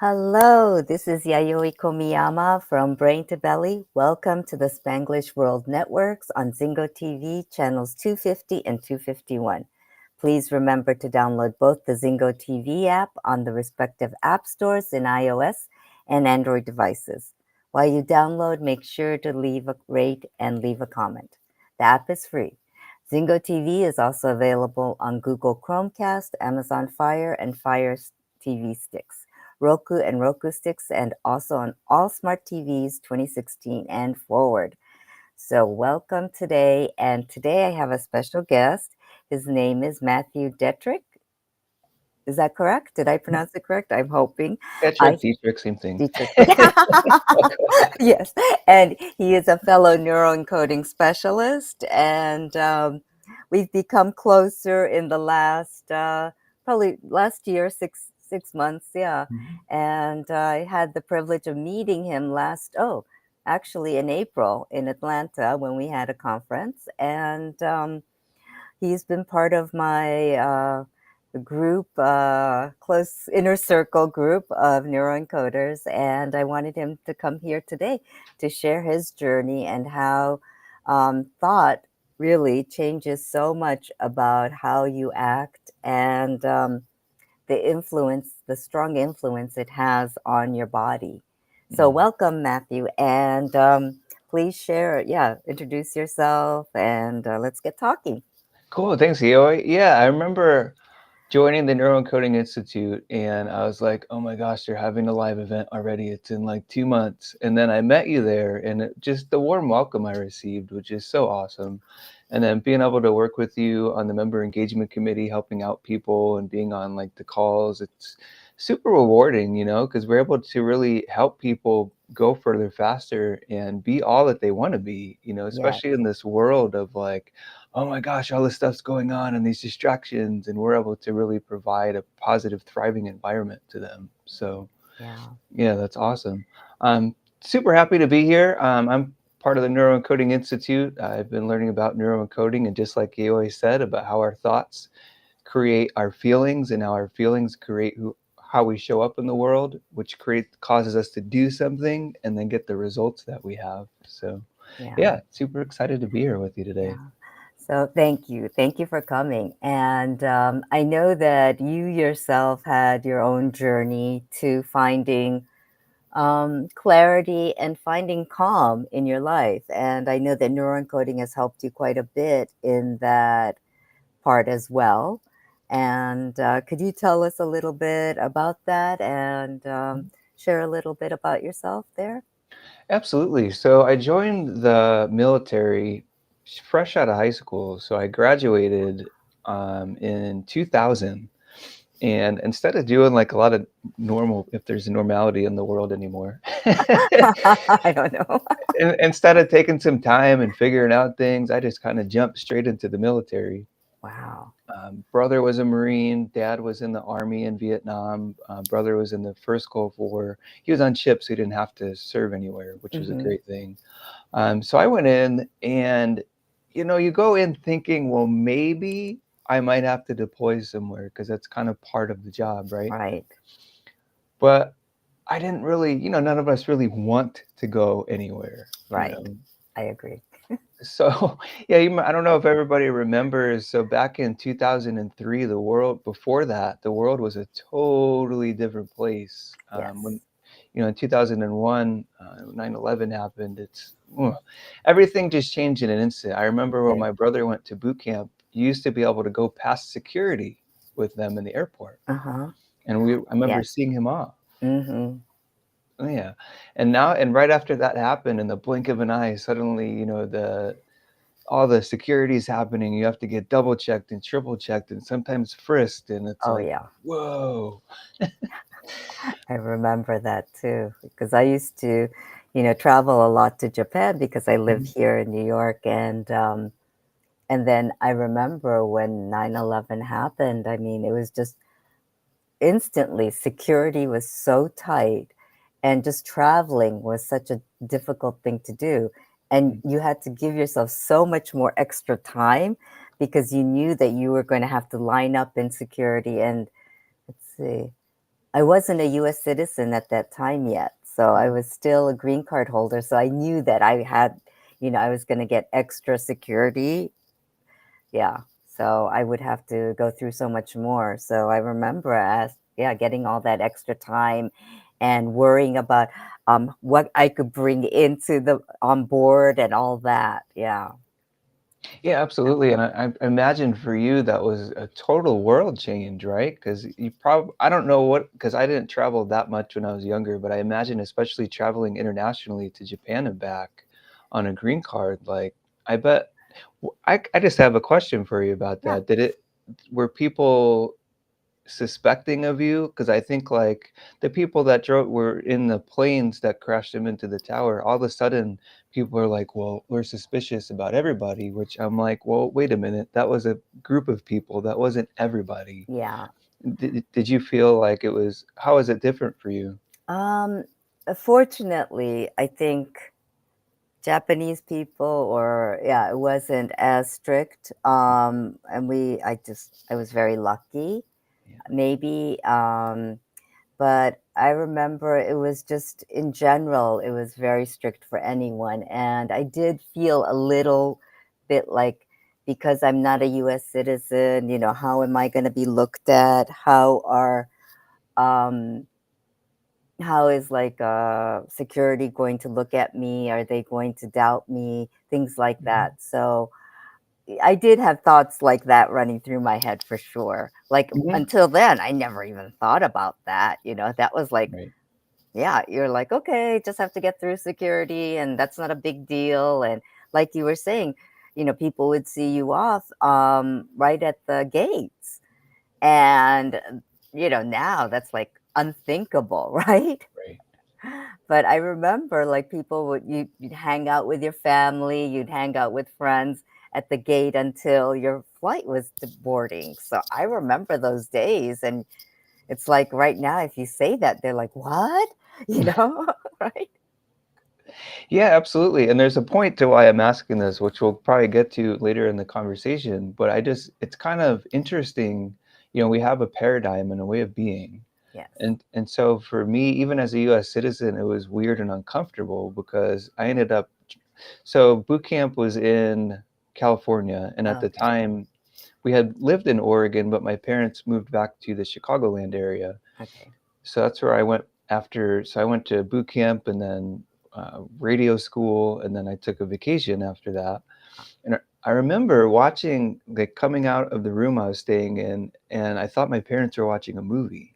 Hello, this is Yayoi Komiyama from Brain to Belly. Welcome to the Spanglish World Networks on Zingo TV channels 250 and 251. Please remember to download both the Zingo TV app on the respective app stores in iOS and Android devices. While you download, make sure to leave a rate and leave a comment. The app is free. Zingo TV is also available on Google Chromecast, Amazon Fire, and Fire TV sticks, Roku and Roku sticks, and also on all smart TVs 2016 and forward. So welcome today. And today I have a special guest. His name is Matthew Detrick. Is that correct? Did I pronounce it correct? I'm hoping. Detrick, same thing. Detrick. Yes. And he is a fellow neuroencoding specialist. And we've become closer in the last, probably last year, six months. Yeah. Mm-hmm. And I had the privilege of meeting him actually in April in Atlanta when we had a conference. And he's been part of my group, close inner circle group of neuroencoders, and I wanted him to come here today to share his journey and how thought really changes so much about how you act and the strong influence it has on your body. So welcome, Matthew, and please introduce yourself, and let's get talking. Cool, thanks, Yayoi. Yeah, I remember joining the Neuroencoding Institute, and I was like, oh my gosh, they're having a live event already. It's in like 2 months. And then I met you there, and just the warm welcome I received, which is so awesome. And then being able to work with you on the member engagement committee, helping out people and being on like the calls, it's super rewarding, because we're able to really help people go further faster and be all that they want to be, especially in this world of like, oh my gosh, all this stuff's going on and these distractions, and we're able to really provide a positive, thriving environment to them. So yeah, that's awesome. I'm super happy to be here. I'm part of the Neuroencoding Institute. I've been learning about neuroencoding, and just like Yayoi said, about how our thoughts create our feelings, and how our feelings create how we show up in the world, which causes us to do something and then get the results that we have. So yeah, super excited to be here with you today. So thank you. Thank you for coming. And I know that you yourself had your own journey to finding clarity and finding calm in your life. And I know that neuroencoding has helped you quite a bit in that part as well. And could you tell us a little bit about that and share a little bit about yourself there? Absolutely. So I joined the military fresh out of high school. So I graduated in 2000. And instead of doing like a lot of normal, if there's a normality in the world anymore, I don't know. Instead of taking some time and figuring out things, I just kind of jumped straight into the military. Wow. Brother was a Marine. Dad was in the Army in Vietnam. Brother was in the first Gulf War. He was on ships, so he didn't have to serve anywhere, which was a great thing. So I went in, and you go in thinking, well, maybe I might have to deploy somewhere because that's kind of part of the job, right? Right. But I didn't really, none of us really want to go anywhere. Right. I agree. So, yeah, I don't know if everybody remembers. So back in 2003, the world was a totally different place. When, in 2001, 9/11 happened. Everything just changed in an instant. I remember when my brother went to boot camp, you used to be able to go past security with them in the airport. And I remember seeing him off. Oh, yeah. And right after that happened, in the blink of an eye, suddenly, all the security is happening. You have to get double checked and triple checked and sometimes frisked. And it's whoa. I remember that too, because I used to, travel a lot to Japan because I live here in New York. And then I remember when 9/11 happened, I mean, it was just instantly, security was so tight, and just traveling was such a difficult thing to do. And you had to give yourself so much more extra time because you knew that you were going to have to line up in security. And let's see, I wasn't a U.S. citizen at that time yet, so I was still a green card holder. So I knew that I had, I was going to get extra security. Yeah, so I would have to go through so much more. So I remember getting all that extra time and worrying about what I could bring into the on board and all that. Yeah. Yeah, absolutely. And I imagine for you that was a total world change, right? Because you probably, I don't know what, because I didn't travel that much when I was younger, but I imagine especially traveling internationally to Japan and back on a green card, like I bet, I just have a question for you about Yeah. that. Were people suspecting of you? Because I think like the people that were in the planes that crashed them into the tower, all of a sudden people are like, well, we're suspicious about everybody, which I'm like, well, wait a minute, that was a group of people, that wasn't everybody. Yeah. Did you feel like how is it different for you? Um, Fortunately, I think Japanese people, or yeah, it wasn't as strict. And I was very lucky, Yeah. maybe. But I remember it was just in general, it was very strict for anyone. And I did feel a little bit like, because I'm not a US citizen, how am I going to be looked at? Um, how is like security going to look at me? Are they going to doubt me? Things like Mhm. that. So I did have thoughts like that running through my head for sure. Like Mhm. until then, I never even thought about that. That was like, Right. yeah, you're like, okay, just have to get through security, and that's not a big deal. And like you were saying, people would see you off right at the gates. And, now that's like unthinkable, right? Right. But I remember like you'd hang out with your family, you'd hang out with friends at the gate until your flight was boarding. So I remember those days, and it's like right now, if you say that, they're like, "What?" Right? Yeah, absolutely. And there's a point to why I'm asking this, which we'll probably get to later in the conversation. But it's kind of interesting. We have a paradigm and a way of being. Yes. And so for me, even as a US citizen, it was weird and uncomfortable because I ended up, so boot camp was in California. And at the Okay. time, we had lived in Oregon, but my parents moved back to the Chicagoland area. Okay. So that's where I went after. So I went to boot camp and then radio school, and then I took a vacation after that. And I remember watching, like, coming out of the room I was staying in, and I thought my parents were watching a movie.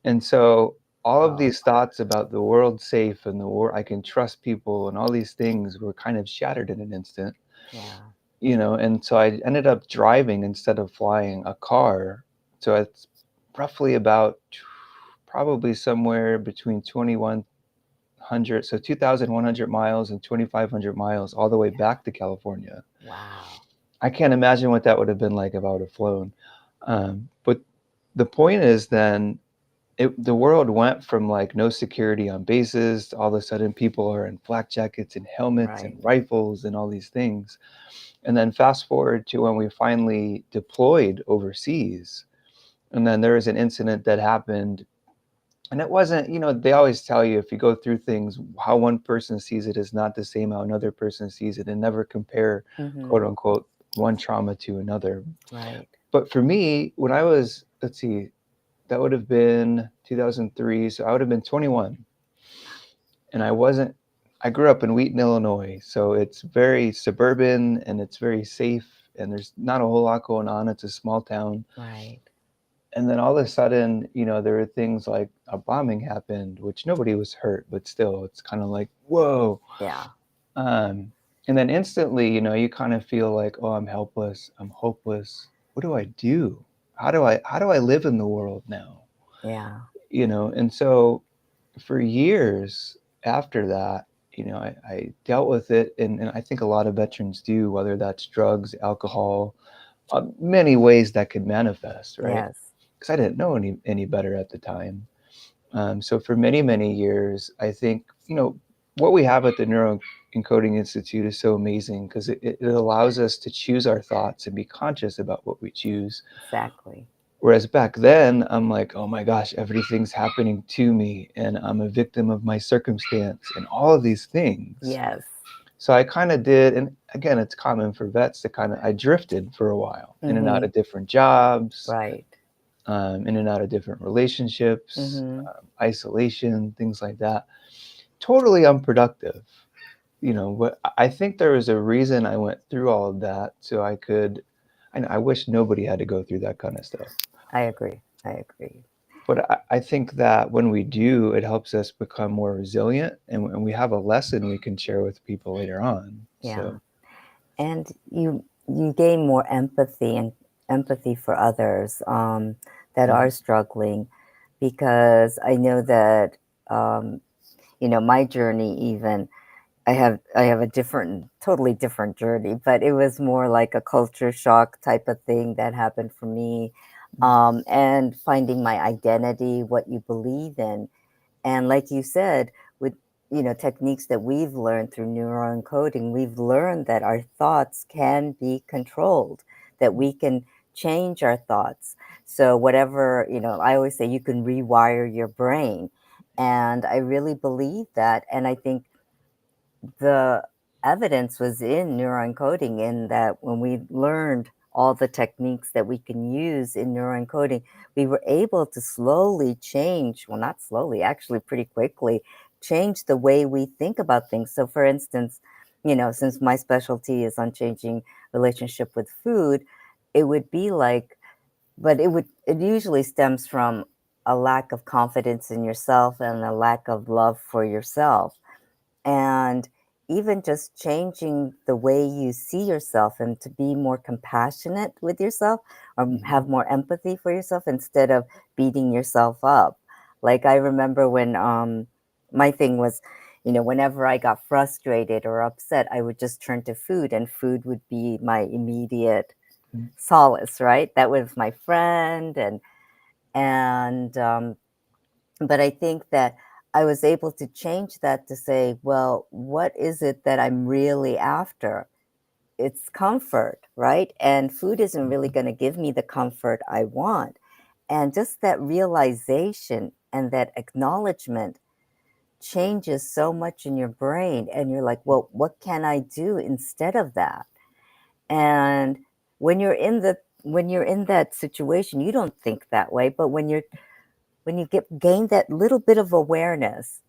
And so all of Oh, these thoughts about the world safe and the war, I can trust people, and all these things were kind of shattered in an instant. yeah. And so I ended up driving instead of flying a car. So it's roughly about probably somewhere between 2,100, so 2,100 miles and 2,500 miles all the way back to California. Wow. I can't imagine what that would have been like if I would have flown. But the point is then the world went from like no security on bases to all of a sudden people are in flak jackets and helmets and Right. rifles and all these things. And then fast forward to when we finally deployed overseas. And then there was an incident that happened. And it wasn't, they always tell you if you go through things, how one person sees it is not the same how another person sees it, and never compare, Mm-hmm. quote unquote, one trauma to another. Right. But for me, when I was, let's see, that would have been 2003. So I would have been 21. And I grew up in Wheaton, Illinois. So it's very suburban and it's very safe. And there's not a whole lot going on. It's a small town. Right. And then all of a sudden, there were things like a bombing happened, which nobody was hurt, but still, it's kind of like, whoa. Yeah. Um, and then instantly, you kind of feel like, oh, I'm helpless, I'm hopeless. What do I do? How do I live in the world now? Yeah. And so for years after that, I dealt with it, and I think a lot of veterans do, whether that's drugs, alcohol, many ways that could manifest, right? Yes. Because I didn't know any better at the time. So for many, many years, I think, what we have at the Neuroencoding Institute is so amazing because it allows us to choose our thoughts and be conscious about what we choose. Exactly. Whereas back then, I'm like, oh my gosh, everything's happening to me, and I'm a victim of my circumstance, and all of these things. Yes. So I kind of did, and again, it's common for vets to I drifted for a while, in and out Mm-hmm. of different jobs, Right. in and out of different relationships, Mm-hmm. isolation, things like that. Totally unproductive. But I think there was a reason I went through all of that, so I could. I wish nobody had to go through that kind of stuff. I agree. I agree. But I think that when we do, it helps us become more resilient, and we have a lesson we can share with people later on. Yeah. So, And you gain more empathy for others that are struggling, because I know that um, my journey, even I have a totally different journey, but it was more like a culture shock type of thing that happened for me, and finding my identity, what you believe in. And like you said, with techniques that we've learned through neuroencoding, we've learned that our thoughts can be controlled, that we can change our thoughts. So whatever, I always say you can rewire your brain. And I really believe that. And I think the evidence was in neuroencoding, in that when we learned all the techniques that we can use in neuroencoding, we were able to slowly change, well, not slowly, actually pretty quickly, change the way we think about things. So for instance, since my specialty is on changing relationship with food, it would be like, but it usually stems from a lack of confidence in yourself and a lack of love for yourself. And even just changing the way you see yourself, and to be more compassionate with yourself, or have more empathy for yourself instead of beating yourself up. Like, I remember when my thing was, whenever I got frustrated or upset, I would just turn to food, and food would be my immediate solace, right? That was my friend. And but I think that I was able to change that to say, well, what is it that I'm really after? It's comfort, right? And food isn't really going to give me the comfort I want. And just that realization and that acknowledgement changes so much in your brain. And you're like, well, what can I do instead of that? And when you're in that situation, you don't think that way. But when you gain that little bit of awareness,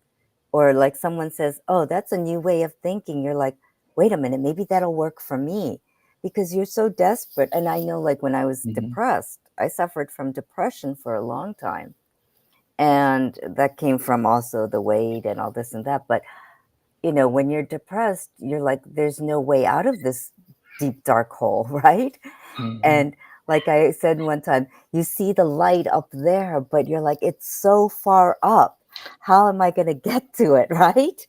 or like someone says, oh, that's a new way of thinking, you're like, wait a minute, maybe that'll work for me, because you're so desperate. And I know, like, when I was depressed, I suffered from depression for a long time, and that came from also the weight and all this and that. But when you're depressed, you're like, there's no way out of this deep dark hole, right? And like I said one time, you see the light up there, but you're like, it's so far up. How am I going to get to it, right?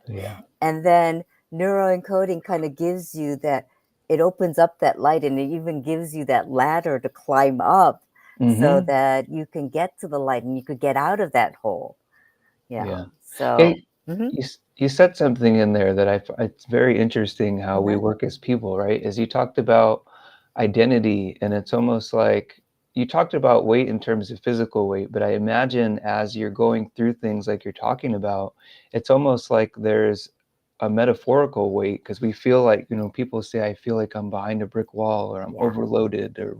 Yeah. And then neuroencoding kind of gives you that, it opens up that light, and it even gives you that ladder to climb up, so that you can get to the light and you could get out of that hole. Yeah. Yeah. So, Hey, you said something in there that it's very interesting how we work as people, right? As you talked about identity, and it's almost like you talked about weight in terms of physical weight, but I imagine as you're going through things like you're talking about, it's almost like there's a metaphorical weight, because we feel like, people say, I feel like I'm behind a brick wall, or I'm yeah. overloaded, or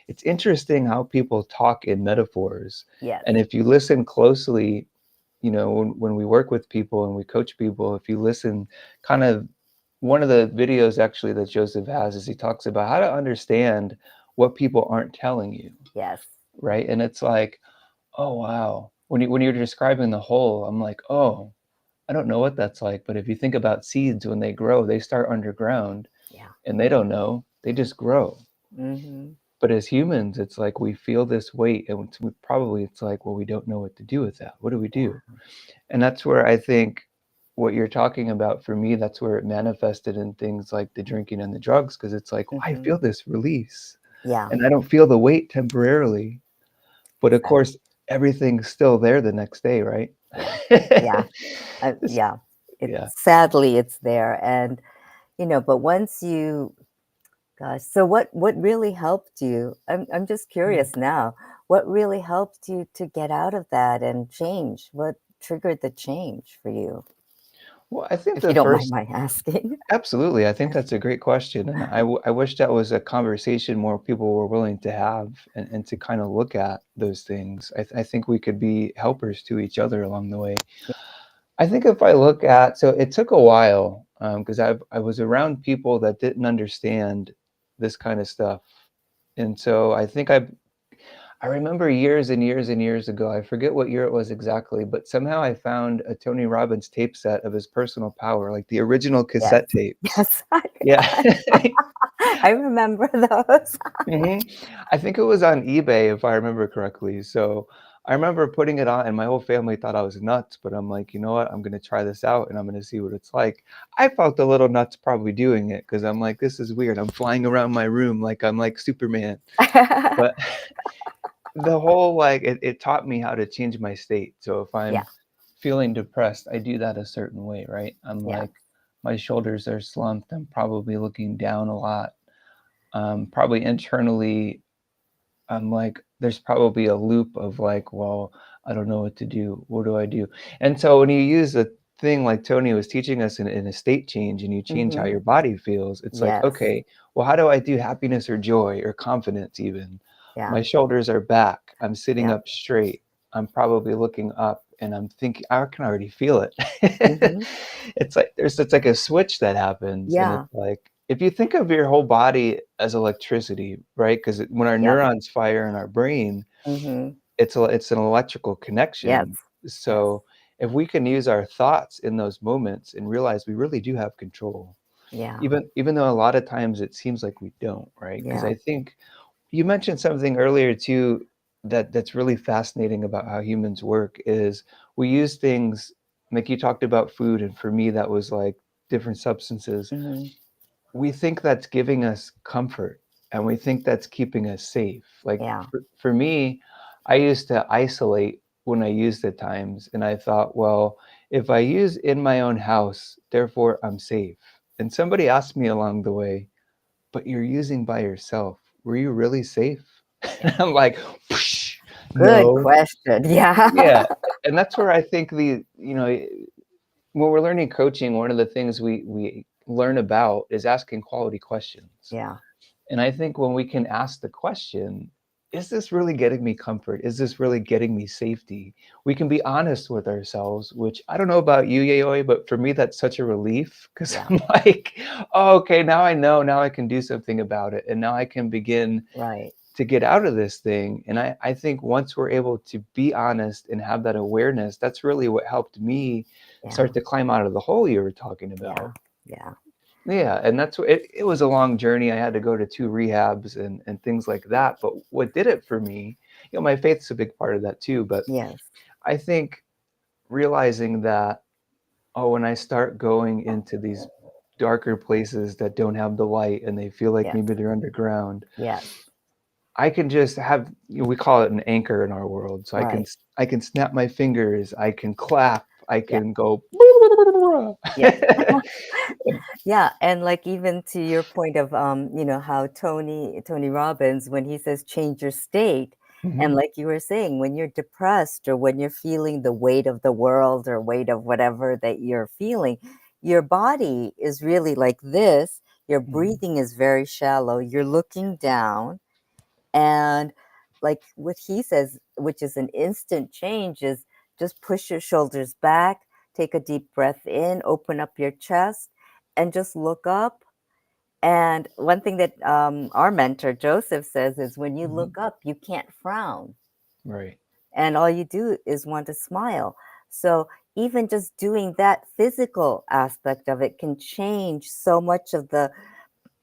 it's interesting how people talk in metaphors. Yes. And if you listen closely, when we work with people and we coach people, if you listen, kind of one of the videos actually that Joseph has is he talks about how to understand what people aren't telling you, Yes. right? And it's like, oh wow, when you're describing the whole, I'm like, oh, I don't know what that's like, but if you think about seeds, when they grow, they start underground, Yeah. and they don't know, they just grow. But as humans, it's like we feel this weight, and it's like, well, we don't know what to do with that. What do we do? And that's where I think what you're talking about, for me, that's where it manifested in things like the drinking and the drugs, because it's like, I feel this release, Yeah. and I don't feel the weight temporarily, but of course, everything's still there the next day, right? Yeah. It's- Yeah. yeah. Sadly, it's there. And, but once Gosh, so what really helped you? I'm just curious now. What really helped you to get out of that and change? What triggered the change for you? Well, I think If you the don't mind first my asking. absolutely, I think that's a great question, and I wish that was a conversation more people were willing to have and to kind of look at those things. I think we could be helpers to each other along the way. I think if I look at, so it took a while because I was around people that didn't understand this kind of stuff, and so I remember years and years and years ago, I forget what year it was exactly, but somehow I found a Tony Robbins tape set of his Personal Power, like the original Yes. cassette tapes. Yes. Yeah. I remember those. hmm I think it was on eBay, if I remember correctly. So I remember putting it on, and my whole family thought I was nuts, but I'm like, you know what? I'm going to try this out and I'm going to see what it's like. I felt a little nuts probably doing it because I'm like, this is weird. I'm flying around my room like I'm like Superman. But the whole like it taught me how to change my state. So if Yeah, I'm feeling depressed, I do that a certain way, right? I'm yeah. like, my shoulders are slumped. I'm probably looking down a lot. Probably internally, I'm like, there's probably a loop of like, well, I don't know what to do. What do I do? And so when you use a thing like Tony was teaching us in a state change and you change how Mhm. your body feels, it's like, Yes. okay, well, how do I do happiness or joy or confidence even? Yeah, My shoulders are back. I'm sitting yeah. up straight. I'm probably looking up and I'm thinking, I can already feel it. Mhm. It's like a switch that happens. And Yeah. it's like, if you think of your whole body as electricity, right? Because when our Yep. neurons fire in our brain, Mhm. it's an electrical Yes. connection. Yes. So if we can use our thoughts in those moments and realize we really do have control, Yeah. even though a lot of times it seems like we don't, right? Because Yeah. I think you mentioned something earlier too that's really fascinating about how humans work is we use things like you talked about food, and for me that was like different substances. Mhm. We think that's giving us comfort and we think that's keeping us safe. Like Yeah. for me, I used to isolate when I used at times, and I thought, well, if I use in my own house, therefore I'm safe. And somebody asked me along the way, but you're using by yourself. Were you really safe? Yeah. I'm like, "Whoosh, Good no." question. Yeah. Yeah. And that's where I think when we're learning coaching, one of the things we learn about is asking quality questions. Yeah. And I think when we can ask the question, is this really getting me comfort? Is this really getting me safety? We can be honest with ourselves, which I don't know about you, Yayoi, but for me, that's such a relief because Yeah. I'm like, oh, okay, now I know, now I can do something about it. And now I can begin Right. to get out of this thing. And I think once we're able to be honest and have that awareness, that's really what helped me Yeah. start to climb out of the hole you were talking Yeah. about. Yeah. Yeah, and that's what it was a long journey. I had to go to 2 rehabs and things like that, but what did it for me, my faith's a big part of that too, but Yes. I think realizing that, oh, when I start going into these darker places that don't have the light and they feel like Yes. maybe they're underground, Yes. I can just have, we call it an anchor in our world. So Right. I can snap my fingers, I can clap, I Yeah. can go. Yeah. Yeah, and like even to your point of how Tony Robbins, when he says change your state, and Mhm, like you were saying, when you're depressed or when you're feeling the weight of the world or weight of whatever that you're feeling, your body is really like this. Your mhm, breathing is very shallow. You're looking down, and like what he says, which is an instant change, is just push your shoulders back, take a deep breath in, open up your chest, and just look up. And one thing that our mentor Joseph says is when you mhm. look up, you can't frown. Right. And all you do is want to smile. So even just doing that physical aspect of it can change so much of the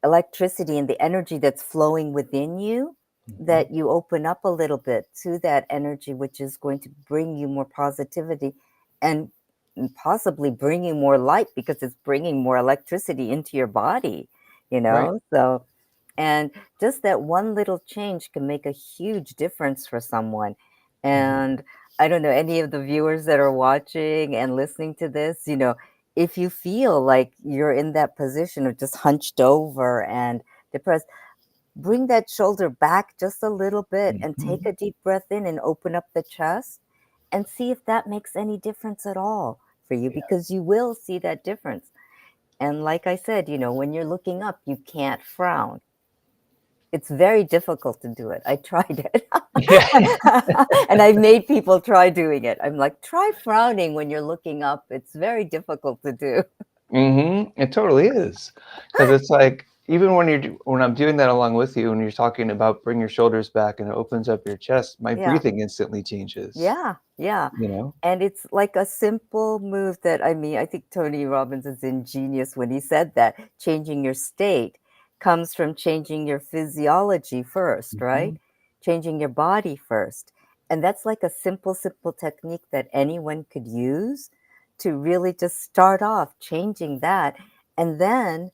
electricity and the energy that's flowing within you, Mhm. that you open up a little bit to that energy, which is going to bring you more positivity and possibly bring you more light because it's bringing more electricity into your body, Right. So, and just that one little change can make a huge difference for someone. Mhm. And I don't know, any of the viewers that are watching and listening to this, if you feel like you're in that position of just hunched over and depressed, bring that shoulder back just a little bit and take Mhm. a deep breath in and open up the chest and see if that makes any difference at all for you, Yeah. because you will see that difference. And like I said, when you're looking up, you can't frown. It's very difficult to do it. I tried it. Yeah. And I've made people try doing it. I'm like, try frowning when you're looking up. It's very difficult to do. It totally is, because it's like, even when I'm doing that along with you, and you're talking about bring your shoulders back and it opens up your chest, my Yeah. breathing instantly changes, Yeah. Yeah. you know? And it's like a simple move that, I think Tony Robbins is ingenious when he said that changing your state comes from changing your physiology first, right? Mhm. Changing your body first. And that's like a simple technique that anyone could use to really just start off changing that. And then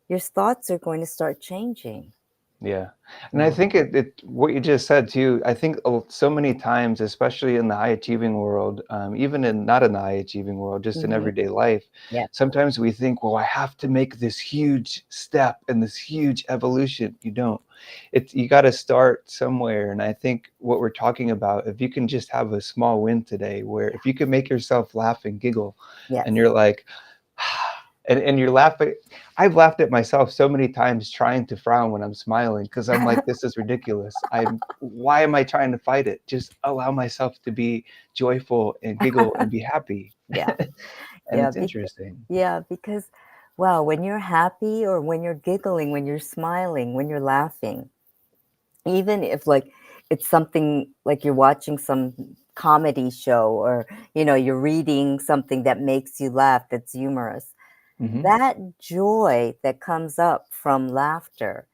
your thoughts are going to start changing. Yeah, and I Yeah. think it what you just said too, I think so many times, especially in the high achieving world, even in not in the high achieving world, just in Hmm. everyday life, Yeah. sometimes we think, well, I have to make this huge step and this huge evolution. You don't. You got to start somewhere, and I think what we're talking about, if you can just have a small win today, where if you can make yourself laugh and giggle, Yes. and you're like, and you're laughing. I've laughed at myself so many times trying to frown when I'm smiling, because I'm like, this is ridiculous. Why am I trying to fight it? Just allow myself to be joyful and giggle and be happy. Yeah. And Yeah. it's interesting. Yeah, because wow, when you're happy or when you're giggling, when you're smiling, when you're laughing, even if like it's something like you're watching some comedy show, or you're reading something that makes you laugh, that's humorous, Hmm. that joy that comes up from laughter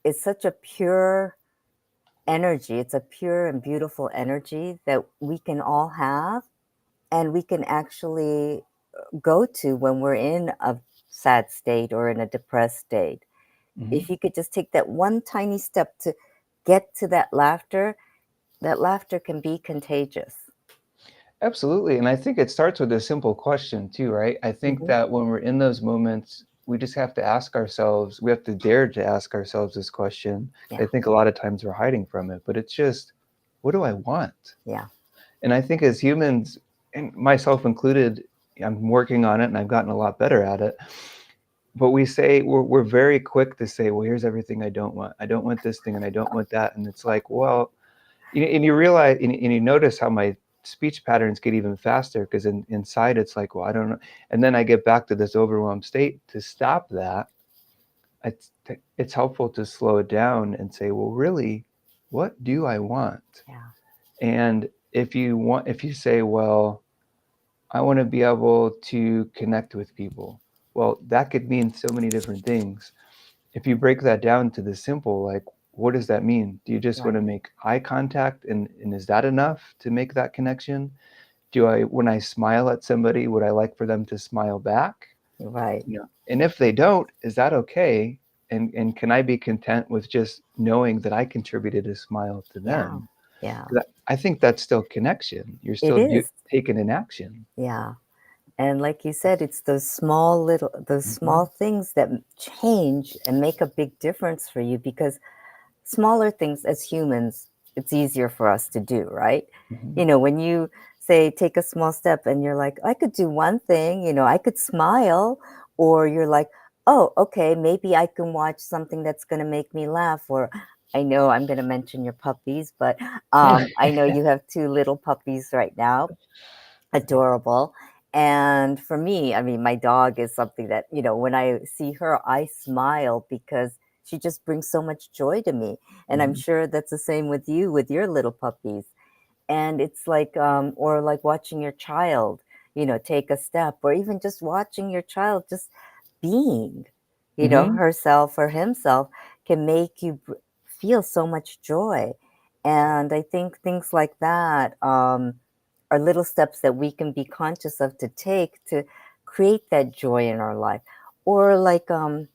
is such a pure energy. It's a pure and beautiful energy that we can all have, and we can actually go to when we're in a sad state or in a depressed state. Hmm. If you could just take that one tiny step to get to that laughter can be contagious. Absolutely. And I think it starts with a simple question too, right? I think Hmm. that when we're in those moments, we just have to ask ourselves, we have to dare to ask ourselves this question. Yeah, I think a lot of times we're hiding from it, but it's just, what do I want? yeah, And I think as humans, and myself included, I'm working on it and I've gotten a lot better at it. But we're very quick to say, well, here's everything I don't want. I don't want this thing and I don't want that. And it's like, well, and you realize and you notice how my speech patterns get even faster, because inside it's like, well, I don't know. And then I get back to this overwhelmed state. To stop that, it's helpful to slow it down and say, well, really, what do I want? yeah, And if you say, well, I want to be able to connect with people. Well, that could mean so many different things. If you break that down to the simple, like, what does that mean? Do you just want right, to make eye contact, and is that enough to make that connection? When I smile at somebody, would I like for them to smile back? right. And if they don't, is that okay? And can I be content with just knowing that I contributed a smile to Yeah, them? yeah. 'Cause I think that's still connection. You're It still is. taking an action. Yeah. And like you said, it's those small Mhm. things that change and make a big difference for you, because smaller things as humans, it's easier for us to do, right? Mhm. When you say take a small step and you're like, I could do one thing, I could smile, or you're like, oh, okay, maybe I can watch something that's going to make me laugh, or I know I'm going to mention your puppies, but I know you have two little puppies right now, adorable. And for me, I mean, my dog is something that, when I see her, I smile because she just brings so much joy to me. And I'm Mhm. sure that's the same with you, with your little puppies. And it's like, or like watching your child, take a step, or even just watching your child just being, Mhm. herself or himself, can make you feel so much joy. And I think things like that, are little steps that we can be conscious of to take to create that joy in our life. Or like, I'm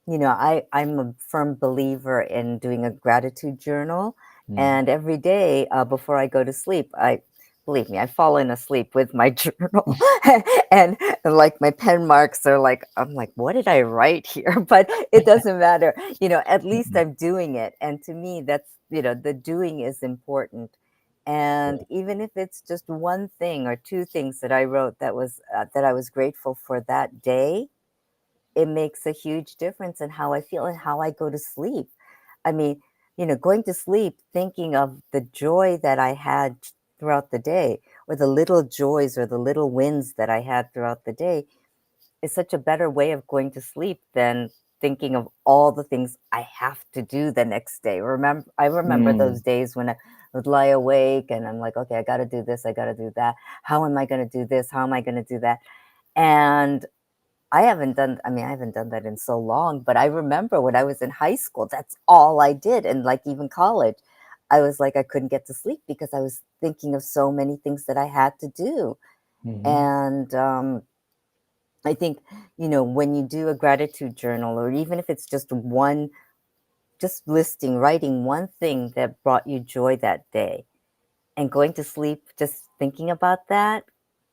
a firm believer in doing a gratitude journal. Mm. And every day, before I go to sleep, believe me, I've fallen asleep with my journal, and like my pen marks are like, I'm like, what did I write here? But it doesn't matter. At least Mhm. I'm doing it. And to me, that's, the doing is important. And Yeah. even if it's just one thing or two things that I wrote that I was grateful for that day, it makes a huge difference in how I feel and how I go to sleep. I mean, going to sleep thinking of the joy that I had throughout the day, or the little joys or the little wins that I had throughout the day, is such a better way of going to sleep than thinking of all the things I have to do the next day. I remember those Mm. days when I would lie awake and I'm like, okay, I got to do this, I got to do that. How am I going to do this? How am I going to do that? And I haven't done that in so long, but I remember when I was in high school, that's all I did. And like even college, I was like, I couldn't get to sleep because I was thinking of so many things that I had to do. Mhm. And I think, when you do a gratitude journal, or even if it's just writing one thing that brought you joy that day, and going to sleep just thinking about that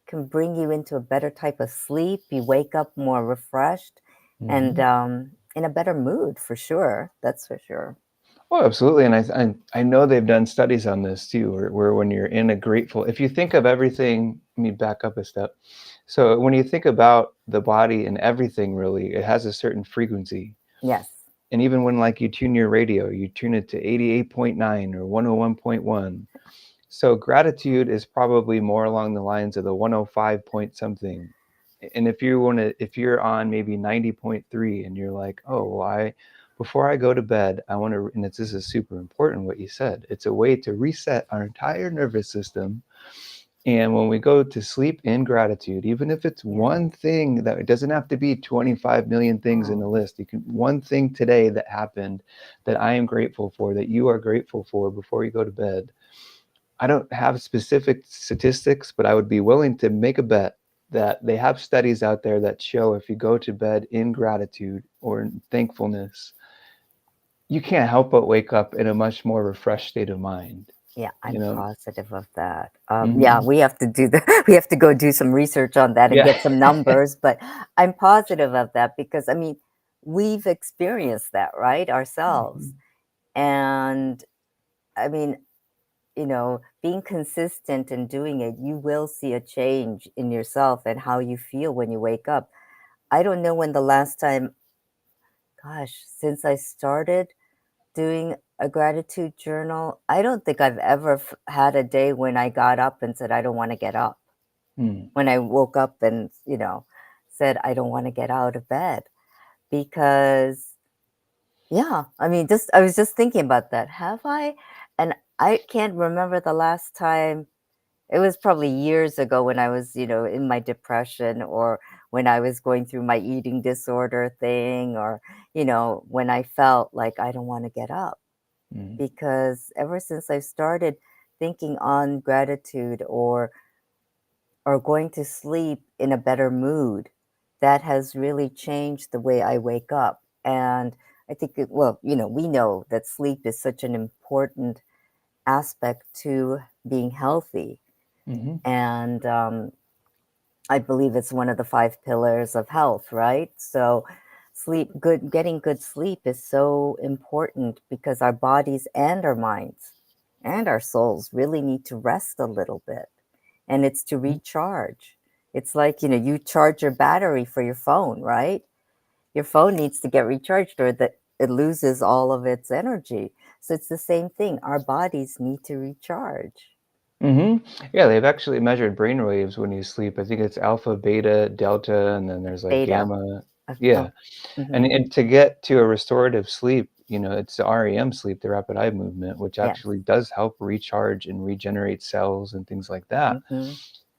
can bring you into a better type of sleep. You wake up more refreshed and Mhm. in a better mood for sure. That's for sure. Oh, absolutely, and I know they've done studies on this too, where when you're in a grateful, if you think of everything, let me back up a step. So when you think about the body and everything, really, it has a certain frequency. Yes. And even when like you tune your radio, you tune it to 88.9 or 101.1. So gratitude is probably more along the lines of the 105 point something. And if you're on maybe 90.3 and you're like, oh, well, before I go to bed, I want to, and this is super important what you said. It's a way to reset our entire nervous system. And when we go to sleep in gratitude, even if it's Yeah. one thing, that it doesn't have to be 25 million things in Oh, the list. You can, one thing today that happened that I am grateful for, that you are grateful for before you go to bed. I don't have specific statistics, but I would be willing to make a bet that they have studies out there that show if you go to bed in gratitude or in thankfulness, you can't help but wake up in a much more refreshed state of mind, yeah, you I'm know? positive of that. Yeah, Mhm. we have to we have to go do some research on that and Yeah. get some numbers, but I'm positive of that because I mean, we've experienced that, right, ourselves. Mhm. And I mean, being consistent in doing it, you will see a change in yourself and how you feel when you wake up. I don't know when the last time, gosh, since I started doing a gratitude journal, I don't think I've ever had a day when I got up and said, I don't want to get up. Mm. When I woke up and, said, I don't want to get out of bed because, yeah, I mean, I was just thinking about that. Have I? And I can't remember the last time. It was probably years ago when I was, in my depression, or when I was going through my eating disorder thing, or, when I felt like I don't want to get up. Mm. Because ever since I started thinking on gratitude, or going to sleep in a better mood, that has really changed the way I wake up. And I think, we know that sleep is such an important aspect to being healthy. Mhm. And I believe it's one of the 5 pillars of health, right? So getting good sleep is so important because our bodies and our minds and our souls really need to rest a little bit. And it's to Mhm. recharge. It's like, you charge your battery for your phone, right? Your phone needs to get recharged, or that it loses all of its energy. So it's the same thing. Our bodies need to recharge. Mhm. Yeah, they've actually measured brain waves when you sleep. I think it's alpha, beta, delta, and then there's like Theta. gamma. Oh, Yeah. hmm. And to get to a restorative sleep, it's the REM sleep, the rapid eye movement, which Yes. actually does help recharge and regenerate cells and things like that. Hmm.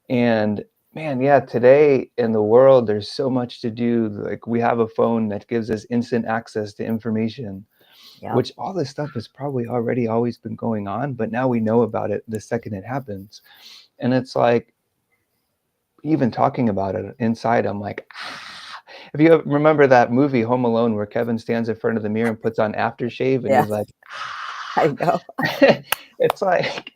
And man, yeah, today in the world, there's so much to do. Like we have a phone that gives us instant access to information, Yep. which all this stuff has probably already always been going on, but now we know about it the second it happens. And it's like, even talking about it inside, I'm like, ah. If you remember that movie Home Alone where Kevin stands in front of the mirror and puts on aftershave and he's Yes, like, I know. it's like,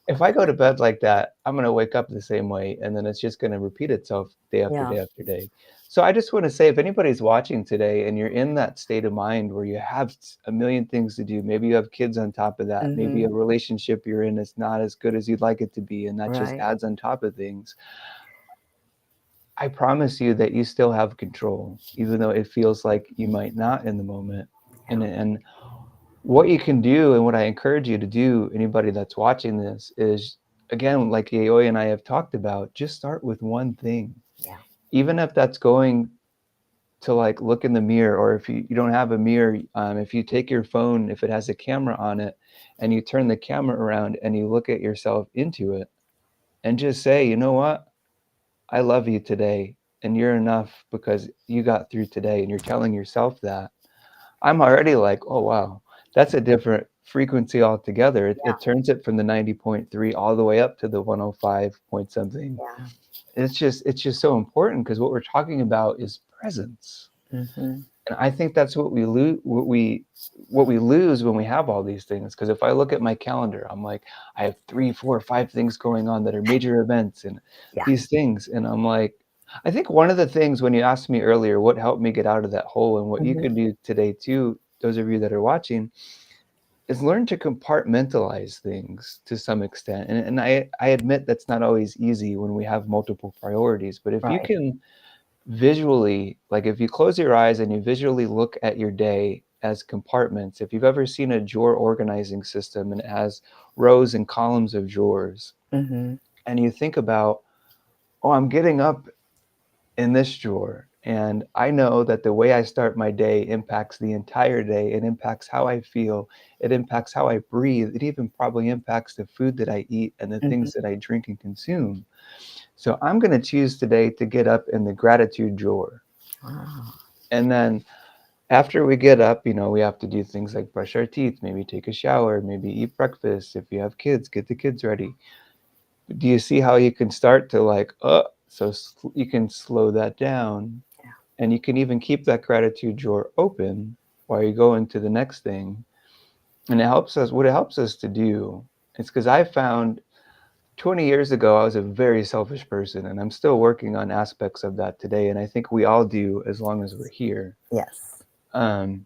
if I go to bed like that, I'm gonna wake up the same way, and then it's just gonna repeat itself day after Yeah. day after day. So I just wanna say, if anybody's watching today and you're in that state of mind where you have a million things to do, maybe you have kids on top of that, maybe a Mhm. relationship you're in is not as good as you'd like it to be, and that just Right. adds on top of things. I promise you that you still have control, even though it feels like you might not in the moment. Yeah. And what you can do, and what I encourage you to do, anybody that's watching this, is again, like Yayoi and I have talked about, just start with one thing. Yeah. Even if that's going to like look in the mirror, or if you don't have a mirror, if you take your phone, if it has a camera on it, and you turn the camera around and you look at yourself into it, and just say, you know what? I love you today, and you're enough because you got through today, and you're telling yourself that. I'm already like, "Oh, wow, that's a different frequency altogether." It Yeah. turns it from the 90.3 all the way up to the 105 point something. Yeah. It's just so important because what we're talking about is presence. Mhm. And I think that's what we lose when we have all these things. Because if I look at my calendar, I'm like, I have 3, 4, 5 things going on that are major events and Yeah. these things, and I'm like, I think one of the things when you asked me earlier what helped me get out of that hole and what you Mhm. can do today too, those of you that are watching, is learn to compartmentalize things to some extent. And I admit that's not always easy when we have multiple priorities, but if you Right. can visually, like if you close your eyes and you visually look at your day as compartments, if you've ever seen a drawer organizing system and it has rows and columns of drawers, Mhm. and you think about, oh, I'm getting up in this drawer, and I know that the way I start my day impacts the entire day. It impacts how I feel. It impacts how I breathe. It even probably impacts the food that I eat and the Mhm. things that I drink and consume. So I'm going to choose today to get up in the gratitude drawer. Wow. And then after we get up, we have to do things like brush our teeth, maybe take a shower, maybe eat breakfast. If you have kids, get the kids ready. Do you see how you can start to like, so you can slow that down, Yeah. and you can even keep that gratitude drawer open while you go into the next thing. And what it helps us to do is, because I found 20 years ago, I was a very selfish person, and I'm still working on aspects of that today. And I think we all do as long as we're here. Yes. Um,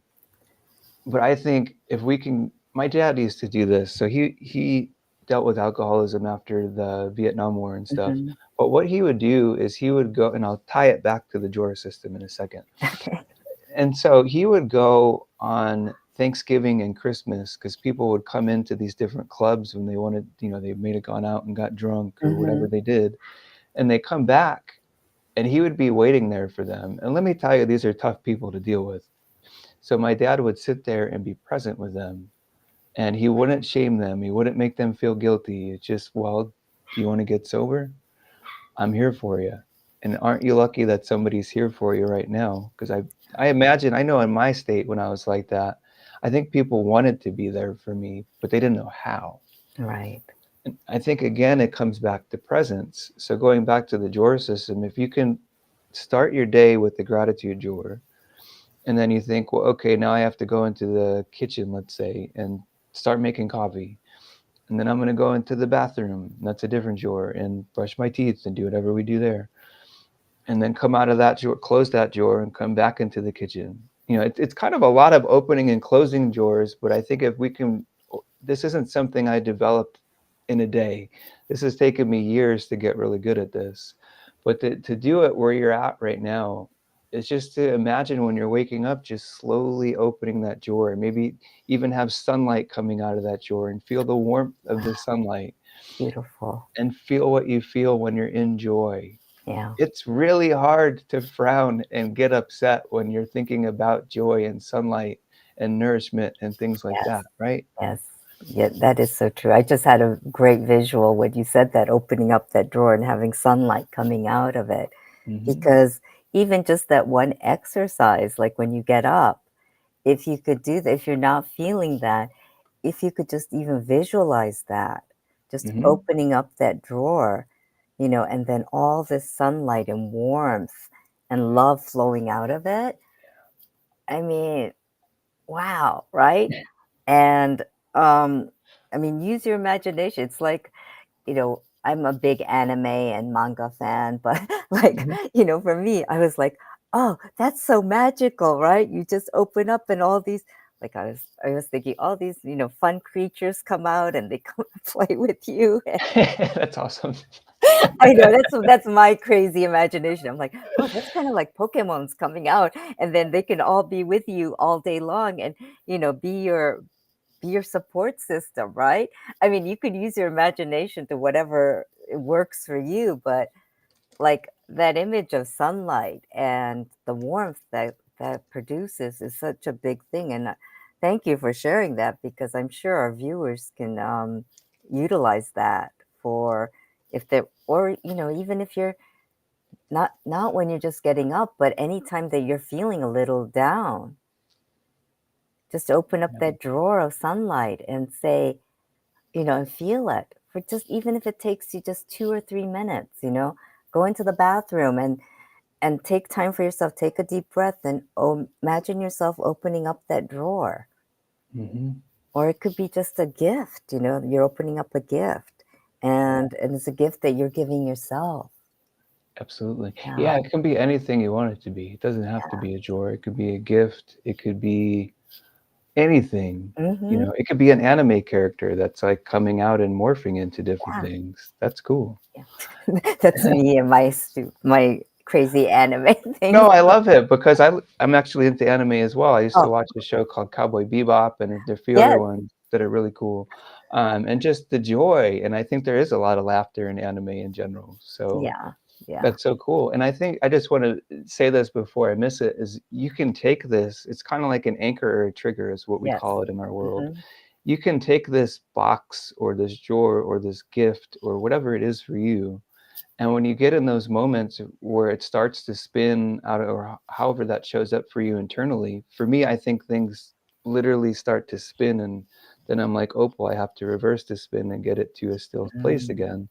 but I think if we can, my dad used to do this. So he dealt with alcoholism after the Vietnam War and stuff. Mhm. But what he would do is he would go, and I'll tie it back to the drawer system in a second. Okay. And so he would go on Thanksgiving and Christmas because people would come into these different clubs when they wanted, they may have gone out and got drunk or whatever Mhm. they did, and they come back, and he would be waiting there for them. And let me tell you, these are tough people to deal with. So my dad would sit there and be present with them, and he wouldn't shame them. He wouldn't make them feel guilty. It's just, well, do you want to get sober? I'm here for you. And aren't you lucky that somebody's here for you right now? Because I imagine, I know in my state when I was like that, I think people wanted to be there for me, but they didn't know how. Right. And I think again, it comes back to presence. So going back to the drawer system, if you can start your day with the gratitude drawer, and then you think, well, okay, now I have to go into the kitchen, let's say, and start making coffee. And then I'm going to go into the bathroom, and that's a different drawer, and brush my teeth and do whatever we do there. And then come out of that drawer, close that drawer, and come back into the kitchen. It's kind of a lot of opening and closing drawers, but I think if we can, this isn't something I developed in a day. This has taken me years to get really good at this. But to do it where you're at right now is just to imagine when you're waking up, just slowly opening that drawer, and maybe even have sunlight coming out of that drawer and feel the warmth of the sunlight Beautiful. and feel what you feel when you're in joy. Yeah. It's really hard to frown and get upset when you're thinking about joy and sunlight and nourishment and things like Yes. that, right? Yes. Yeah, that is so true. I just had a great visual when you said that, opening up that drawer and having sunlight coming out of it. Mhm. Because even just that one exercise, like when you get up, if you could do that, if you're not feeling that, if you could just even visualize that, just Mhm. opening up that drawer, and then all this sunlight and warmth and love flowing out of it. I mean, wow, right? And, um, I mean, use your imagination. It's like, I'm a big anime and manga fan, but like, Mhm. for me, I was like, oh, that's so magical, right? You just open up and all these, like I was thinking all these, fun creatures come out and they come and play with you. That's awesome. I know that's my crazy imagination. I'm like, oh, that's kind of like Pokemon's coming out, and then they can all be with you all day long, and be your support system, right? I mean, you could use your imagination to whatever it works for you, but like that image of sunlight and the warmth that produces is such a big thing. And thank you for sharing that, because I'm sure our viewers can utilize that for if they're, or even if you're not when you're just getting up, but anytime that you're feeling a little down, just open up Yeah. that drawer of sunlight and say, and feel it for just, even if it takes you just 2 or 3 minutes, go into the bathroom and take time for yourself, take a deep breath, and imagine yourself opening up that drawer. Mhm. Or it could be just a gift, you're opening up a gift, and it's a gift that you're giving yourself. Absolutely. Yeah, Yeah, it can be anything you want it to be. It doesn't have to be a drawer. It could be a gift. It could be anything. mm-hmm. It could be an anime character that's like coming out and morphing into different Yeah, things. That's cool. yeah. That's me and my crazy anime things. No, I love it because I'm actually into anime as well. I used to Oh, watch a show called Cowboy Bebop, and there are a few other yes, ones that are really cool. And just the joy, and I think there is a lot of laughter in anime in general. So yeah, yeah, that's so cool. And I think I just want to say this before I miss it is you can take this, it's kind of like an anchor or a trigger is what we yes. call it in our world. Hmm. You can take this box or this drawer or this gift or whatever it is for you. And when you get in those moments where it starts to spin out or however that shows up for you internally, for me, I think things literally start to spin and then I'm like, oh, well, I have to reverse the spin and get it to a still place Mm, again.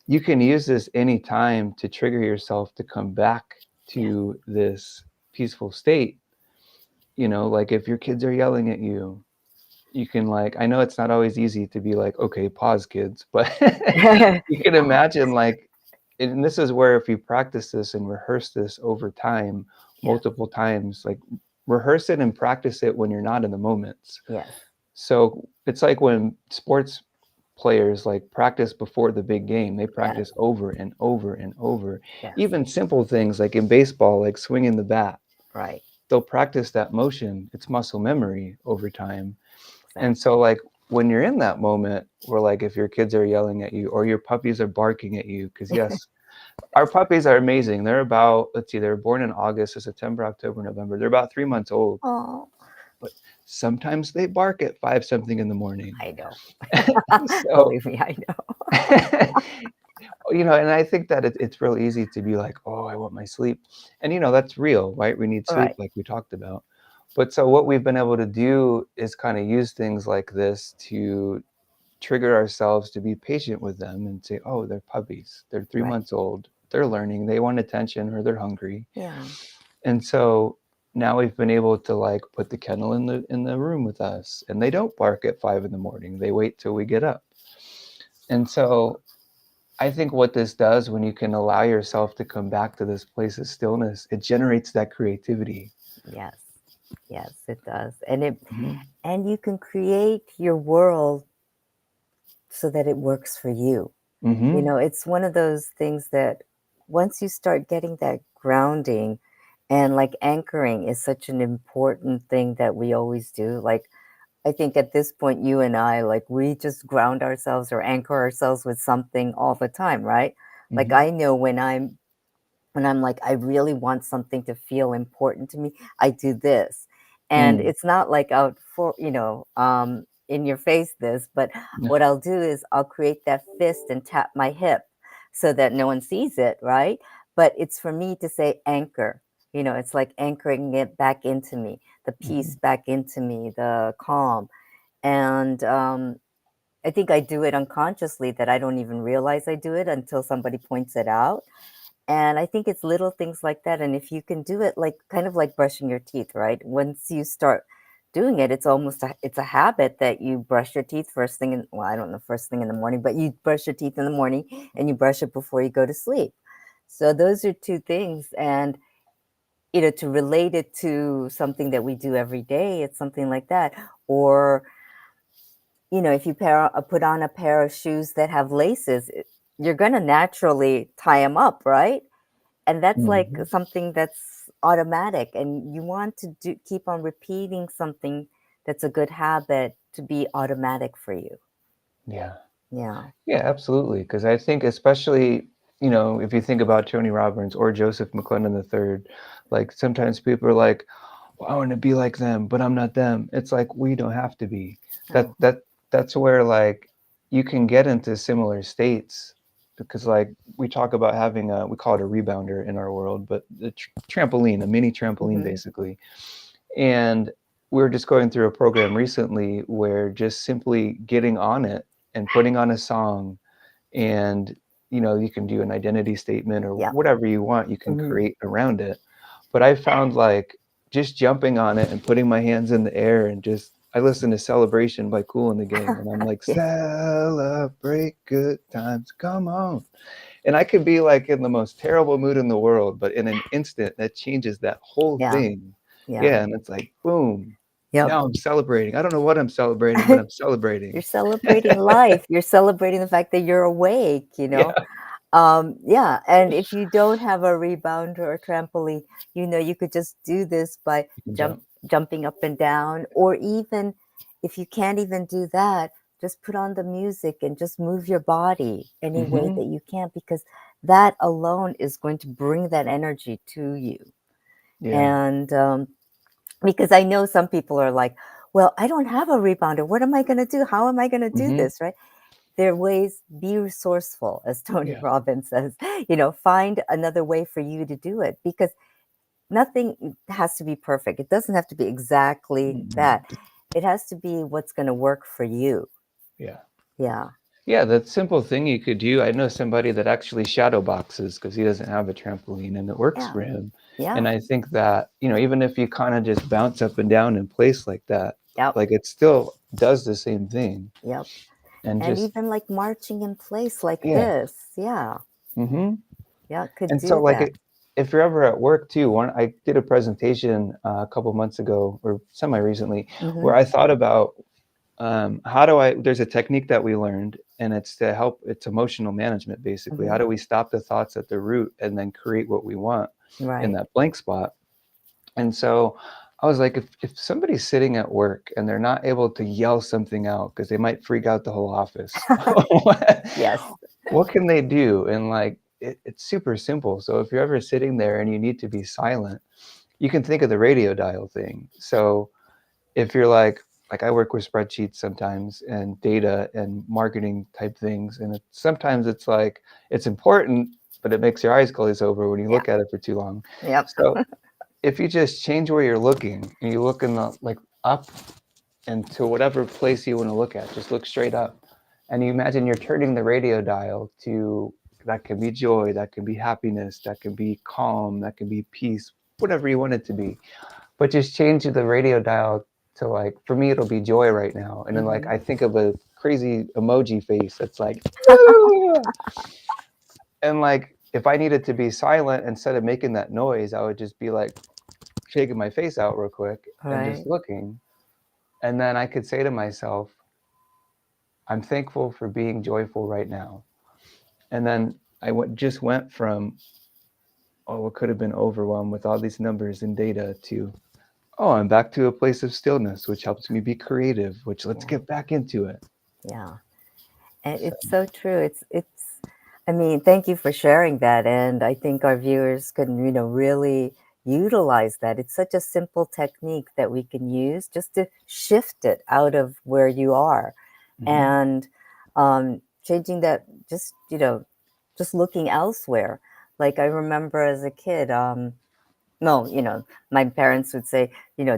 You can use this anytime to trigger yourself to come back yes. to this peaceful state. Like if your kids are yelling at you, you can like, I know it's not always easy to be like, okay, pause kids, but you can imagine like, and this is where if you practice this and rehearse this over time, Yeah. multiple times, like rehearse it and practice it when you're not in the moments. Yes. So it's like when sports players like practice before the big game, they Yes. practice over and over and over. Yes. Even simple things like in baseball, like swinging the bat, Right. they'll practice that motion. It's muscle memory over time. And so Exactly. like when you're in that moment where like if your kids are yelling at you or your puppies are barking at you, because yes, our puppies are amazing. They're about, let's see, they're born in August, so September, October, November. They're about 3 months old, Oh, but sometimes they bark at 5 something in the morning. I know. So, Believe me, I know. and I think that it's real easy to be like, oh, I want my sleep. And, that's real, right? We need All sleep right. like we talked about. But so what we've been able to do is kind of use things like this to trigger ourselves to be patient with them and say, oh, they're puppies. They're three Right. months old. They're learning. They want attention or they're hungry. Yeah. And so now we've been able to like put the kennel in the room with us, and they don't bark at 5 in the morning. They wait till we get up. And so I think what this does when you can allow yourself to come back to this place of stillness, it generates that creativity. Yes. Yes, it does. And Mhm. you can create your world so that it works for you. Mhm. It's one of those things that once you start getting that grounding, and like anchoring is such an important thing that we always do. Like, I think at this point, you and I, like, we just ground ourselves or anchor ourselves with something all the time, right? Like, Mhm. I know when I'm like, I really want something to feel important to me, I do this. And Mm. it's not like out for, in your face this, but what I'll do is I'll create that fist and tap my hip so that no one sees it, right? But it's for me to say anchor. It's like anchoring it back into me, the peace Mhm. back into me, the calm. And I think I do it unconsciously, that I don't even realize I do it until somebody points it out. And I think it's little things like that. And if you can do it, like kind of like brushing your teeth, right? Once you start doing it. It's almost it's a habit that you brush your teeth first thing in, well, I don't know, first thing in the morning, but you brush your teeth in the morning and you brush it before you go to sleep. So those are two things. And, to relate it to something that we do every day, it's something like that. Or, if you put on a pair of shoes that have laces, you're going to naturally tie them up, right? And that's like Mhm. something that's automatic, and you want to keep on repeating something that's a good habit to be automatic for you. Yeah. Yeah. Yeah, absolutely. Because I think especially, if you think about Tony Robbins or Joseph McClendon III, like sometimes people are like, well, I want to be like them, but I'm not them. It's like we don't have to be. That Oh. that that's where like you can get into similar states because like we talk about having we call it a rebounder in our world, but the trampoline, a mini trampoline Mm-hmm. basically. And we were just going through a program recently where just simply getting on it and putting on a song and you can do an identity statement or Yeah. whatever you want, you can Mm-hmm. create around it. But I found like just jumping on it and putting my hands in the air and just I listen to Celebration by Kool and the Gang and I'm like, Yeah. celebrate good times, come on. And I could be like in the most terrible mood in the world, but in an instant that changes that whole Yeah. thing. Yeah. Yeah, and it's like boom. Yep. Now I'm celebrating. I don't know what I'm celebrating, but I'm celebrating. You're celebrating life. You're celebrating the fact that you're awake, Yeah. Yeah, and if you don't have a rebounder or trampoline, you could just do this by You can jump. jumping up and down, or even if you can't even do that, just put on the music and just move your body any way Hmm. that you can, because that alone is going to bring that energy to you. Yeah. And because I know some people are like, well, I don't have a rebounder. What am I going to do? How am I going to do Hmm. this? Right? There are ways, be resourceful, as Tony Yeah. Robbins says, find another way for you to do it, because nothing has to be perfect. It doesn't have to be exactly Mhm. that. It has to be what's going to work for you. Yeah. Yeah. Yeah, that simple thing you could do. I know somebody that actually shadow boxes because he doesn't have a trampoline and it works Yeah. for him. And Yeah. I think that, even if you kind of just bounce up and down in place like that, Yep. like it still does the same thing. Yep. And And just, even like marching in place like yeah. this. Yeah. Hmm. Yeah. Could And so do like that. if you're ever at work too, I did a presentation a couple months ago or semi recently Mm-hmm. where I thought about how do there's a technique that we learned and it's emotional management basically. Mm-hmm. How do we stop the thoughts at the root and then create what we want in Right. that blank spot? And so I was like, if somebody's sitting at work and they're not able to yell something out because they might freak out the whole office, Yes. what can they do? And like, it's super simple. So if you're ever sitting there and you need to be silent, you can think of the radio dial thing. So if you're like I work with spreadsheets sometimes and data and marketing type things, and sometimes it's like it's important, but it makes your eyes glaze over when you Yeah. look at it for too long. Yep. So if you just change where you're looking and you look in the like up and to whatever place you want to look at, just look straight up, and you imagine you're turning the radio dial to that can be joy, that can be happiness, that can be calm, that can be peace, whatever you want it to be, but just change the radio dial to like for me it'll be joy right now, and then like Mm-hmm. I think of a crazy emoji face that's like "Ah!" And like if I needed to be silent instead of making that noise, I would just be like shaking my face out real quick and just Right. looking, and then I could say to myself, I'm thankful for being joyful right now. And then just went from, oh, it could have been overwhelmed with all these numbers and data to, oh, I'm back to a place of stillness, which helps me be creative, which let's Yeah. get back into it. Yeah. And So, it's so true. I mean, thank you for sharing that. And I think our viewers can, really utilize that. It's such a simple technique that we can use just to shift it out of where you are, mhm, and changing that, just looking elsewhere. Like I remember as a kid, no, my parents would say,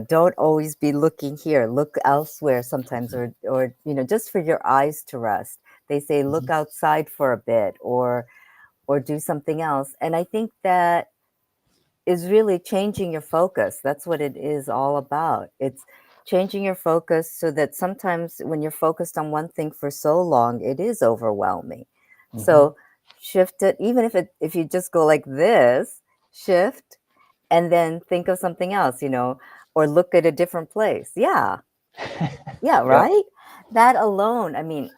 don't always be looking here, look elsewhere sometimes, or, just for your eyes to rest. They say, look mhm, outside for a bit, or do something else. And I think that is really changing your focus. That's what it is all about. It's changing your focus so that sometimes when you're focused on one thing for so long, it is overwhelming. So shift it, even if you just go like this, shift, and then think of something else, or look at a different place. Yeah, Yep. right? That alone, I mean,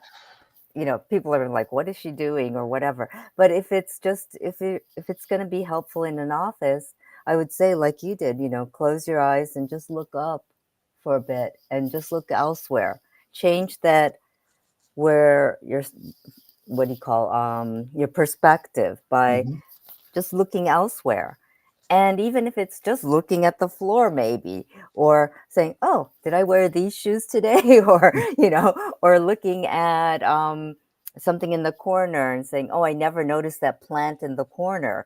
people are like, what is she doing or whatever. But if it's just, if it's going to be helpful in an office, I would say like you did, close your eyes and just look up for a bit and just look elsewhere. Change that where your, what do you call, your perspective by just looking elsewhere. And even if it's just looking at the floor, maybe, or saying, oh, did I wear these shoes today? Or, or looking at something in the corner and saying, oh, I never noticed that plant in the corner.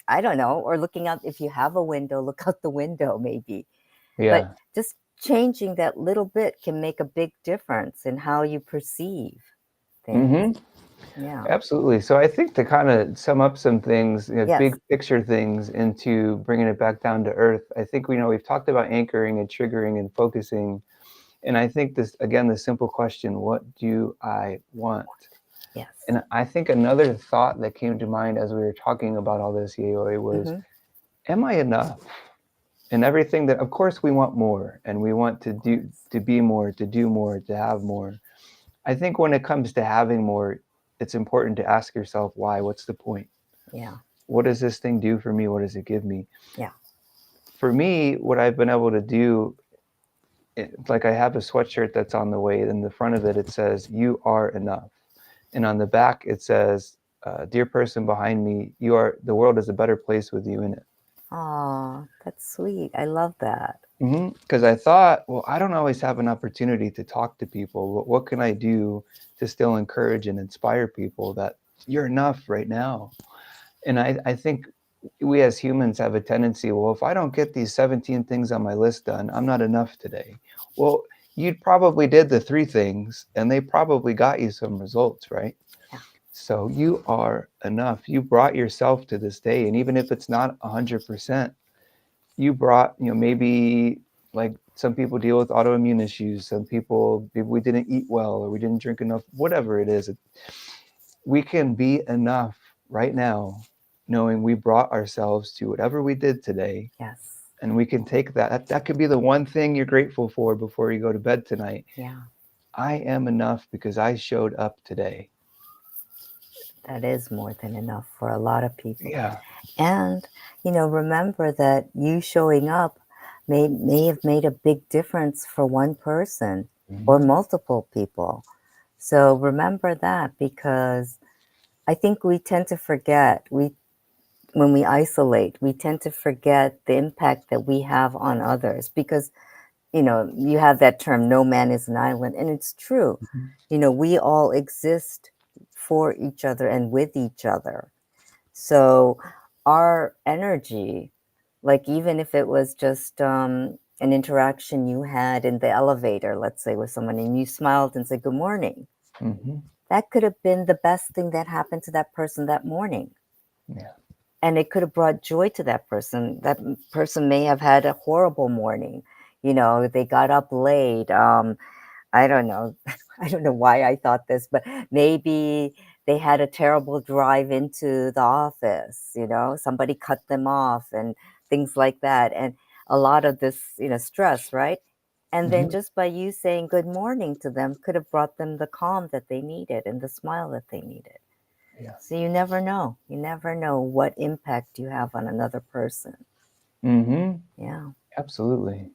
I don't know. Or looking out, if you have a window, look out the window, maybe. But Yeah. just changing that little bit can make a big difference in how you perceive things. Yeah. Absolutely. So I think to kind of sum up some things, big Yes. picture things into bringing it back down to earth, I think we've talked about anchoring and triggering and focusing. And I think this, again, the simple question, what do I want? Yes. And I think another thought that came to mind as we were talking about all this, Yayoi, was, am I enough? And everything that, of course, we want more, and we want to do, to be more, to do more, to have more. I think when it comes to having more, it's important to ask yourself, why? What's the point? Yeah. What does this thing do for me? What does it give me? Yeah. For me, what I've been able to do, like I have a sweatshirt that's on the way, and the front of it, it says, you are enough. And on the back, it says, dear person behind me, the world is a better place with you in it. Oh, that's sweet. I love that. Because I thought, well, I don't always have an opportunity to talk to people. What can I do to still encourage and inspire people that you're enough right now? And I think we as humans have a tendency, well, if I don't get these 17 things on my list done, I'm not enough today. Well, you probably did the 3 things, and they probably got you some results, right? Yeah. So you are enough. You brought yourself to this day, and even if it's not 100%, you brought, maybe like some people deal with autoimmune issues. Some people, maybe we didn't eat well or we didn't drink enough, whatever it is. We can be enough right now, knowing we brought ourselves to whatever we did today. Yes. And we can take that could be the one thing you're grateful for before you go to bed tonight. Yeah. I am enough because I showed up today. That is more than enough for a lot of people. Yeah. And, remember that you showing up may have made a big difference for one person or multiple people. So remember that, because I think we tend to forget, when we isolate, we tend to forget the impact that we have on others, because, you have that term, no man is an island, and it's true. We all exist for each other and with each other. So our energy, like even if it was just an interaction you had in the elevator, let's say, with someone, and you smiled and said good morning, that could have been the best thing that happened to that person that morning. Yeah. And it could have brought joy to that person. That person may have had a horrible morning. They got up late. I don't know. I don't know why I thought this, but maybe they had a terrible drive into the office, somebody cut them off and things like that. And a lot of this, stress, right? And then just by you saying good morning to them could have brought them the calm that they needed and the smile that they needed. Yeah. So you never know. You never know what impact you have on another person. Yeah. Absolutely.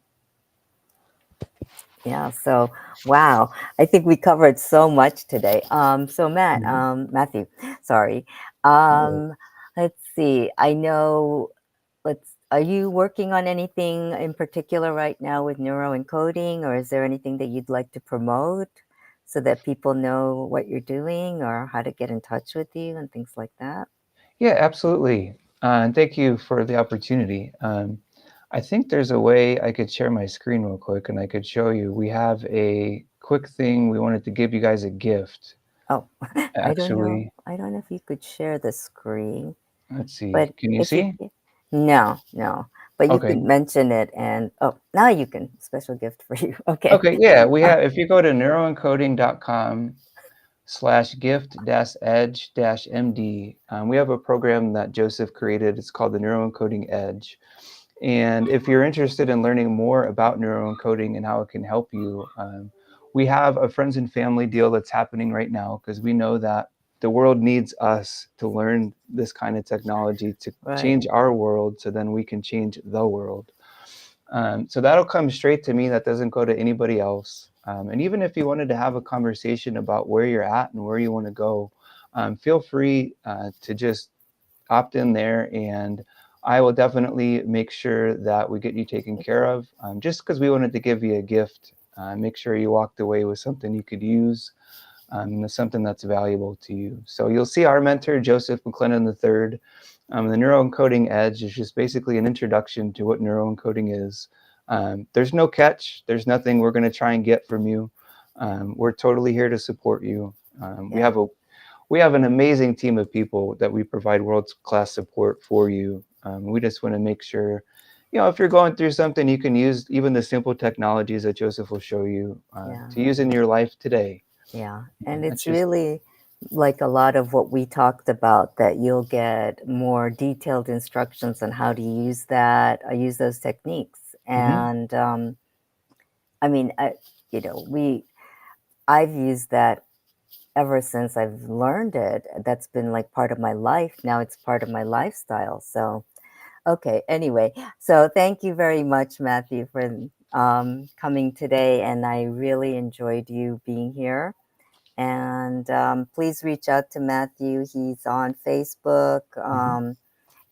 Yeah. So, wow. I think we covered so much today. So Matthew, sorry. Let's see. I know, are you working on anything in particular right now with neuroencoding, or is there anything that you'd like to promote so that people know what you're doing or how to get in touch with you and things like that? Yeah, absolutely. And thank you for the opportunity. I think there's a way I could share my screen real quick and I could show you. We have a quick thing. We wanted to give you guys a gift. Oh, I don't know. Actually, I don't know if you could share the screen, let's see. but Can you if you see? no, but you Okay. can mention it. And now you can. Special gift for you. Okay. Okay, yeah, we have, if you go to neuroencoding.com/gift-edge-MD, we have a program that Joseph created. It's called the Neuroencoding Edge. And if you're interested in learning more about neuroencoding and how it can help you, we have a friends and family deal that's happening right now because we know that the world needs us to learn this kind of technology to Right. change our world so then we can change the world. So that'll come straight to me. That doesn't go to anybody else. And even if you wanted to have a conversation about where you're at and where you want to go, feel free to just opt in there, and I will definitely make sure that we get you taken care of. Just because we wanted to give you a gift, make sure you walked away with something you could use, something that's valuable to you. So you'll see our mentor, Joseph McLennan III. The Neuroencoding Edge is just basically an introduction to what neuroencoding is. There's no catch. There's nothing we're going to try and get from you. We're totally here to support you. We have an amazing team of people that we provide world-class support for you. We just want to make sure, if you're going through something, you can use even the simple technologies that Joseph will show you to use in your life today. Yeah. And That's it's just, really like a lot of what we talked about, that you'll get more detailed instructions on how to use that, use those techniques. And I mean, I've used that ever since I've learned it. That's been like part of my life. Now it's part of my lifestyle. So, okay. Anyway, so thank you very much, Matthew, for coming today. And I really enjoyed you being here. And please reach out to Matthew. He's on Facebook,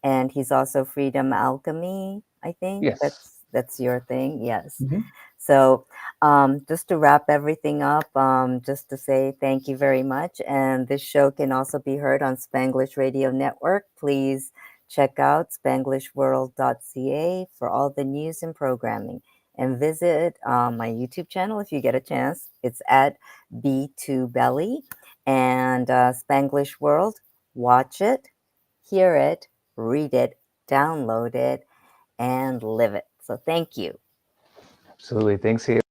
and he's also Freedom Alchemy. I think yes. that's your thing. Yes. Mhm. So just to wrap everything up, just to say thank you very much. And this show can also be heard on Spanglish Radio Network. Please check out spanglishworld.ca for all the news and programming. And visit my YouTube channel if you get a chance. It's at B2Belly and Spanglish World. Watch it, hear it, read it, download it, and live it. So thank you. Absolutely. Thanks, Haley.